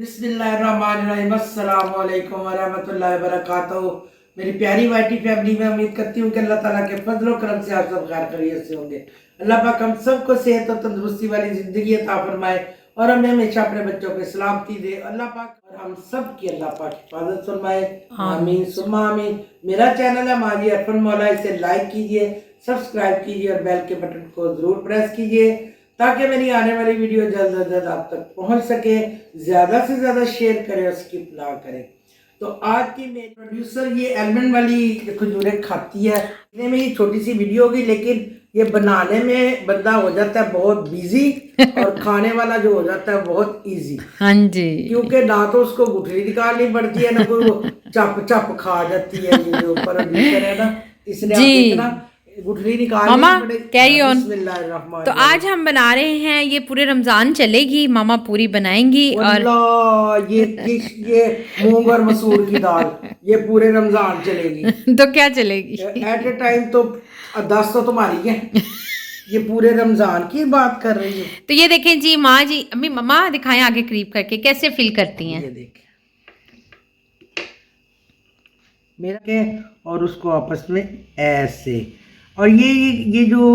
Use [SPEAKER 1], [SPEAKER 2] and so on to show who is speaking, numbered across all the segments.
[SPEAKER 1] बिस्मिल्लाहिर्रहमानिर्रहीम अस्सलाम वालेकुम वरहमतुल्लाहि वबरकातुहू। मेरी प्यारी वाइटी फैमिली में उम्मीद करती हूँ कि अल्लाह ताला के फजल और करम से आप सब खैर खैरियत से होंगे। अल्लाह पाक हम सबको सेहत और तंदुरुस्ती वाली ज़िंदगी अता फरमाए और हमें हमेशा अपने बच्चों पे सलामती दे। अल्लाह पाक और हम सब की अल्लाह पाक हिफाजत फरमाए, आमीन सुम्मा आमीन। मेरा चैनल है माजी अरफन मौला, इसे लाइक कीजिए, सब्सक्राइब कीजिए और बेल के बटन को ज़रूर प्रेस कीजिए ताकि मेरी आने वाली वीडियो जल्द से जल्द आप तक पहुंच सके। ज़्यादा से ज़्यादा शेयर करें और स्किप ना करें। तो आज की मेरी प्रोड्यूसर ये एलमंड वाली खजूरें खाती है। इतने में ये छोटी सी वीडियो होगी, लेकिन ये बनाने में बंदा हो जाता है बहुत बिजी और खाने वाला जो हो जाता है बहुत इजी।
[SPEAKER 2] हाँ जी,
[SPEAKER 1] क्योंकि ना तो उसको गुठली निकालनी पड़ती है ना कोई वो चप चप खा जाती है। ये जो प्रोड्यूसर है ना, इसने आप देखना गुठली निकालनी
[SPEAKER 2] मामा
[SPEAKER 1] पड़ेगी।
[SPEAKER 2] Carry on.
[SPEAKER 1] बिस्मिल्लाहिर्रहमानिर्रहीम।
[SPEAKER 2] तो आज हम बना रहे हैं, ये पूरे रमजान चलेगी, मामा पूरी बनाएंगी। और
[SPEAKER 1] अल्लाह ये मूंग और मसूर की दाल ये पूरे रमजान चलेगी।
[SPEAKER 2] तो क्या चलेगी
[SPEAKER 1] एट ए टाइम तो 10 तो तुम्हारी है, ये पूरे रमजान की बात कर रही है।
[SPEAKER 2] तो ये देखें जी, माँ जी अम्मी मम्मा दिखाएं आगे करीब करके कैसे फील करती हैं।
[SPEAKER 1] ये देखें मेरा के और उसको आपस में ऐसे। और ये जो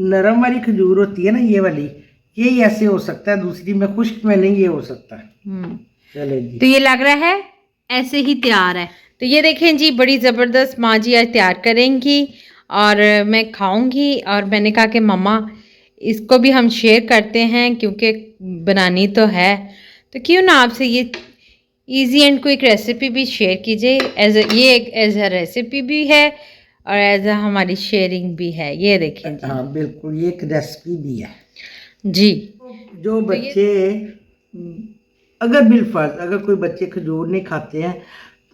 [SPEAKER 1] नरम वाली खजूर होती है ना, ये वाली ये ऐसे हो सकता है, दूसरी में खुश्क में नहीं ये हो सकता है। चले जी।
[SPEAKER 2] तो ये लग रहा है ऐसे ही तैयार है। तो ये देखें जी, बड़ी ज़बरदस्त माँ जी आज तैयार करेंगी और मैं खाऊंगी। और मैंने कहा कि मम्मा इसको भी हम शेयर करते हैं क्योंकि बनानी तो है, तो क्यों ना आपसे ये इजी एंड क्विक रेसिपी भी शेयर कीजिए। ये एक एज अ रेसिपी भी है और एज अ हमारी शेयरिंग भी है। ये देखें जी।
[SPEAKER 1] हाँ बिल्कुल, ये एक रेसिपी भी है
[SPEAKER 2] जी।
[SPEAKER 1] जो बच्चे अगर बिलफर्ज अगर कोई बच्चे खजूर नहीं खाते हैं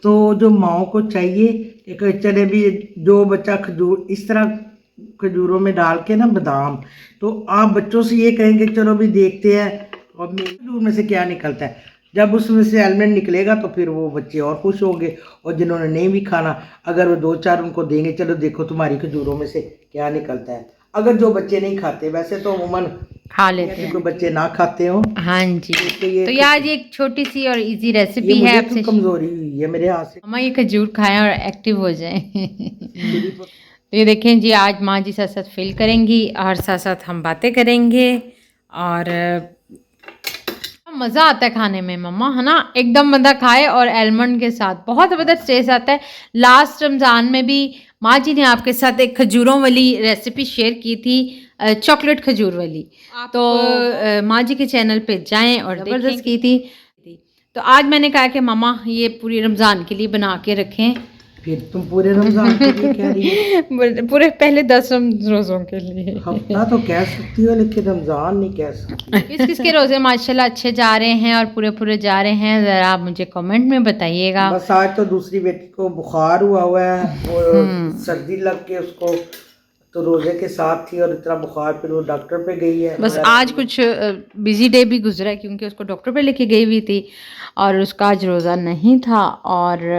[SPEAKER 1] तो जो माओ को चाहिए एक चले भी जो बच्चा खजूर इस तरह खजूरों में डाल के ना बादाम, तो आप बच्चों से ये कहेंगे चलो भी देखते हैं और खजूर में से क्या निकलता है। जब उसमें से एलमंड निकलेगा तो फिर वो बच्चे और खुश होंगे, और जिन्होंने नहीं भी खाना अगर वो 2-4 उनको देंगे, चलो देखो तुम्हारी खजूरों में से क्या निकलता है। अगर जो बच्चे नहीं खाते, वैसे तो अमूमन
[SPEAKER 2] खा लेते हैं,
[SPEAKER 1] कोई बच्चे ना खाते हो।
[SPEAKER 2] हाँ जी। तो ये आज एक छोटी सी और इजी रेसिपी
[SPEAKER 1] ये
[SPEAKER 2] है।
[SPEAKER 1] मुझे तो कमजोरी हुई है मेरे हाथ से।
[SPEAKER 2] मामा ये खजूर खाएं और एक्टिव हो जाएं। तो ये देखें जी, आज माँ जी साथ साथ फील करेंगी और साथ साथ हम बातें करेंगे और मज़ा आता है खाने में मम्मा, है ना। एकदम बंदा खाए और एलमंड के साथ बहुत ज़बरदस्त टेस्ट आता है। लास्ट रमज़ान में भी माँ जी ने आपके साथ एक खजूरों वाली रेसिपी शेयर की थी, चॉकलेट खजूर वाली। तो माँ जी के चैनल पे जाएं और ज़बरदस्त की थी। तो आज मैंने कहा कि मामा ये पूरी रमज़ान के लिए बना के रखें।
[SPEAKER 1] फिर तुम पूरे रमजान के लिए कह रही हो?
[SPEAKER 2] पूरे पहले 10 रोज़ों के लिए।
[SPEAKER 1] हफ्ता तो कह सकती हो लेकिन रमजान नहीं कह सकती।
[SPEAKER 2] किस किस के रोज़े माशाल्लाह अच्छे जा रहे हैं और पूरे पूरे जा रहे हैं, ज़रा आप मुझे कमेंट में बताइएगा।
[SPEAKER 1] बस आज तो दूसरी बेटी को बुखार हुआ है और सर्दी लग के उसको तो रोजे के साथ थी और इतना बुखार, फिर वो डॉक्टर पे गई है।
[SPEAKER 2] बस आज कुछ बिजी डे भी गुजरा है क्योंकि उसको डॉक्टर पे लेके गई हुई थी और उसका आज रोज़ा नहीं था और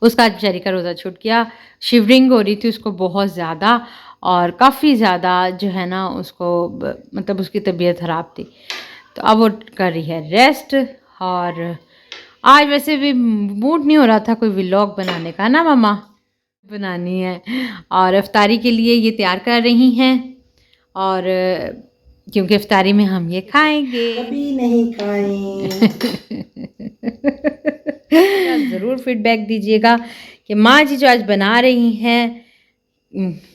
[SPEAKER 2] उसका आज बेचारी का रोज़ा छूट गया। शिवरिंग हो रही थी उसको बहुत ज़्यादा और काफ़ी ज़्यादा जो है ना उसको मतलब उसकी तबीयत ख़राब थी। तो अब वो कर रही है रेस्ट। और आज वैसे भी मूड नहीं हो रहा था कोई व्लॉग बनाने का ना मम्मा, बनानी है और इफ्तारी के लिए ये तैयार कर रही हैं और क्योंकि इफ्तारी में हम ये खाएंगे।
[SPEAKER 1] कभी नहीं खाएं।
[SPEAKER 2] ज़रूर फीडबैक दीजिएगा कि माँ जी जो आज बना रही हैं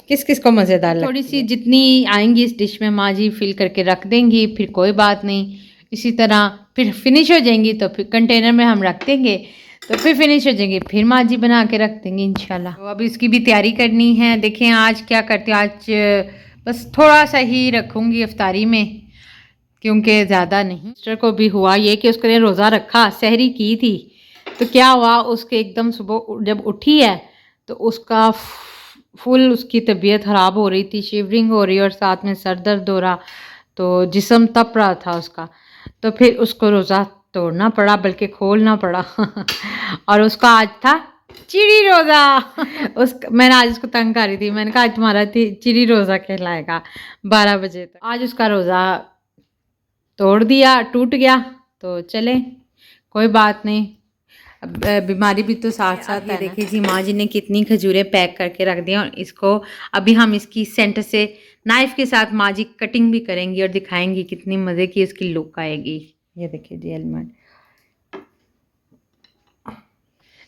[SPEAKER 2] किस किस को मज़ेदार लगती है। थोड़ी सी जितनी आएंगी इस डिश में माँ जी फिल करके रख देंगी, फिर कोई बात नहीं। इसी तरह फिर फिनिश हो जाएंगी तो फिर कंटेनर में हम रख देंगे, तो फिर फिनिश हो जाएंगे फिर माँ जी बना के रख देंगे इंशाल्लाह। तो अब इसकी भी तैयारी करनी है। देखें आज क्या करते हैं, आज बस थोड़ा सा ही रखूँगी इफ्तारी में क्योंकि ज़्यादा नहीं। सिस्टर को भी हुआ ये कि उसके लिए रोज़ा रखा, सहरी की थी, तो क्या हुआ उसके एकदम सुबह जब उठी है तो उसका फुल उसकी तबीयत ख़राब हो रही थी, शिवरिंग हो रही और साथ में सर दर्द हो रहा, तो जिस्म तप रहा था उसका। तो फिर उसको रोज़ा तोड़ना पड़ा, बल्कि खोलना पड़ा। और उसका आज था चिड़ी रोज़ा। मैंने आज उसको तंग कर रही थी, मैंने कहा आज तुम्हारा चिड़ी रोज़ा कहलाएगा 12 बजे तक। आज उसका रोज़ा तोड़ दिया, टूट गया, तो चले, कोई बात नहीं, अब बीमारी भी तो साथ साथ है। देखिए जी माँ जी ने कितनी खजूरें पैक करके रख दी और इसको अभी हम इसकी सेंटर से नाइफ के साथ माँ जी कटिंग भी करेंगी और दिखाएंगी कितनी मज़े की इसकी लुक आएगी। ये देखिए जी आलमंड।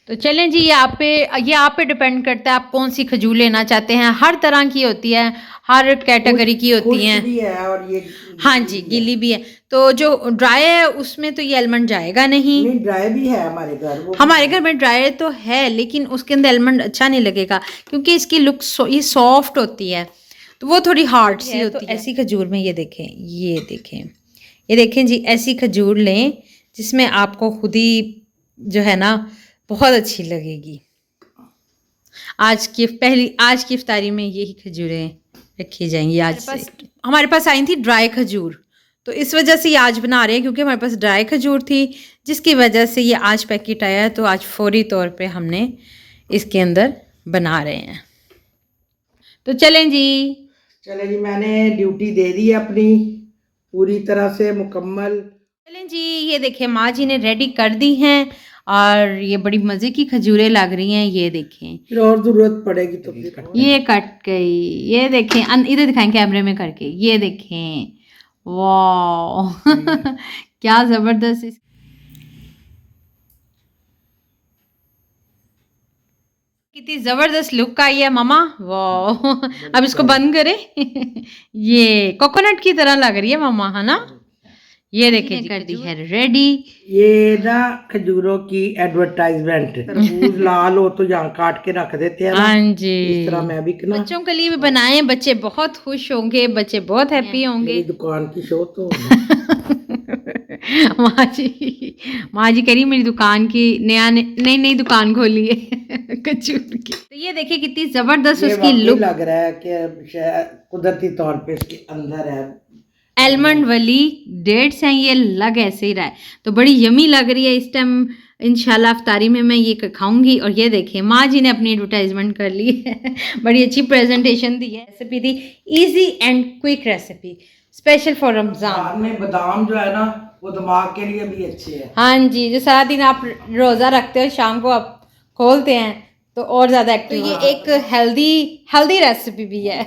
[SPEAKER 2] तो चलें जी, ये आप पे डिपेंड करता है आप कौन सी खजूर लेना चाहते हैं। हर तरह की होती है, हर कैटेगरी की होती हैं।
[SPEAKER 1] भी है और ये
[SPEAKER 2] हाँ जी, गीली भी है। तो जो ड्राई है उसमें तो ये आलमंड जाएगा नहीं।
[SPEAKER 1] नहीं, ड्राई भी है हमारे घर।
[SPEAKER 2] हमारे घर में ड्राई तो है लेकिन उसके अंदर आलमंड अच्छा नहीं लगेगा क्योंकि इसकी लुक ये सॉफ्ट होती है, तो वो थोड़ी हार्ड सी होती है। ऐसी खजूर में ये देखें जी, ऐसी खजूर लें जिसमें आपको खुद ही जो है ना बहुत अच्छी लगेगी। आज की इफ्तारी में यही खजूरें रखी जाएंगी। आज हमारे पास आई थी ड्राई खजूर, तो इस वजह से ये आज बना रहे हैं क्योंकि हमारे पास ड्राई खजूर थी, जिसकी वजह से ये आज पैकेट आया है। तो आज फौरी तौर पे हमने इसके अंदर बना रहे हैं। तो चलें जी,
[SPEAKER 1] मैंने ड्यूटी दे दी अपनी पूरी तरह से मुकम्मल।
[SPEAKER 2] चलें जी, ये देखिए माँ जी ने रेडी कर दी हैं और ये बड़ी मज़े की खजूरें लग रही हैं। ये देखें,
[SPEAKER 1] फिर और ज़रूरत पड़ेगी तो फिर
[SPEAKER 2] ये कट गई। ये देखें, इधर दिखाएं कैमरे में करके, ये देखें, वाह क्या ज़बरदस्त। कितनी ज़बरदस्त लुक आई है मामा, वाह अब इसको बंद करें ये कोकोनट की तरह लग रही है मामा, है ना। ये देखिए कर दी है रेडी।
[SPEAKER 1] ये ना खजूरों की एडवर्टाइजमेंट, तरबूज लाल हो तो यहाँ काट के रख देते हैं।
[SPEAKER 2] हाँ जी,
[SPEAKER 1] इस तरह मैं भी
[SPEAKER 2] बच्चों के लिए भी बनाए, बच्चे बहुत खुश होंगे, बच्चे बहुत हैप्पी होंगे।
[SPEAKER 1] दुकान की शो तो
[SPEAKER 2] माँ जी कह रही मेरी दुकान की नई दुकान खोली है खजूर की। तो ये देखिए कितनी जबरदस्त उसकी लुक
[SPEAKER 1] लग रहा है कि शायद कुदरती तौर पे इसके अंदर है
[SPEAKER 2] आलमंड वाली डेट्स हैं। ये लग ऐसे ही रहा है, तो बड़ी यमी लग रही है इस टाइम। इंशाल्लाह इफ्तारी में मैं ये खाऊंगी। और ये देखें माँ जी ने अपनी एडवर्टाइजमेंट कर ली है बड़ी अच्छी प्रेजेंटेशन दी है। Recipe the, easy and quick recipe, special for Ramzan
[SPEAKER 1] में। बादाम जो है ना वो दिमाग के लिए भी अच्छे हैं।
[SPEAKER 2] हाँ जी, जो सारा दिन आप रोज़ा रखते हो शाम को आप खोलते हैं तो और ज़्यादा एक्टिव। तो ये एक हेल्दी रेसिपी भी है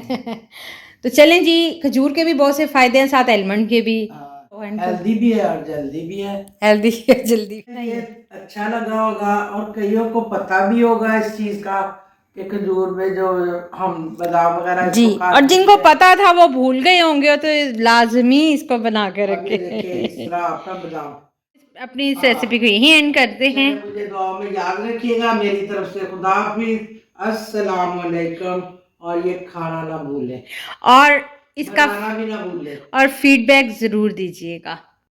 [SPEAKER 2] तो चलें जी, खजूर के भी बहुत से फ़ायदे हैं, साथ आलमंड के भी।
[SPEAKER 1] हेल्दी भी है और जल्दी भी है।
[SPEAKER 2] हेल्दी है जल्दी।
[SPEAKER 1] ये अच्छा लगा होगा और कईयों को पता भी होगा इस चीज़ का कि खजूर में जो हम बादाम वगैरह
[SPEAKER 2] जी, और जिनको पता था वो भूल गए होंगे तो लाजमी इसको बना कर रखे।
[SPEAKER 1] इस तरह आपका बादाम।
[SPEAKER 2] अपनी इस रेसिपी को यही एंड करते हैं।
[SPEAKER 1] मुझे दुआ में याद रखिएगा। मेरी तरफ से खुदा हाफिज़, अस्सलाम वालेकुम। और ये खाना ना भूलें
[SPEAKER 2] और इसका
[SPEAKER 1] भी ना भूलें
[SPEAKER 2] और फीडबैक ज़रूर दीजिएगा।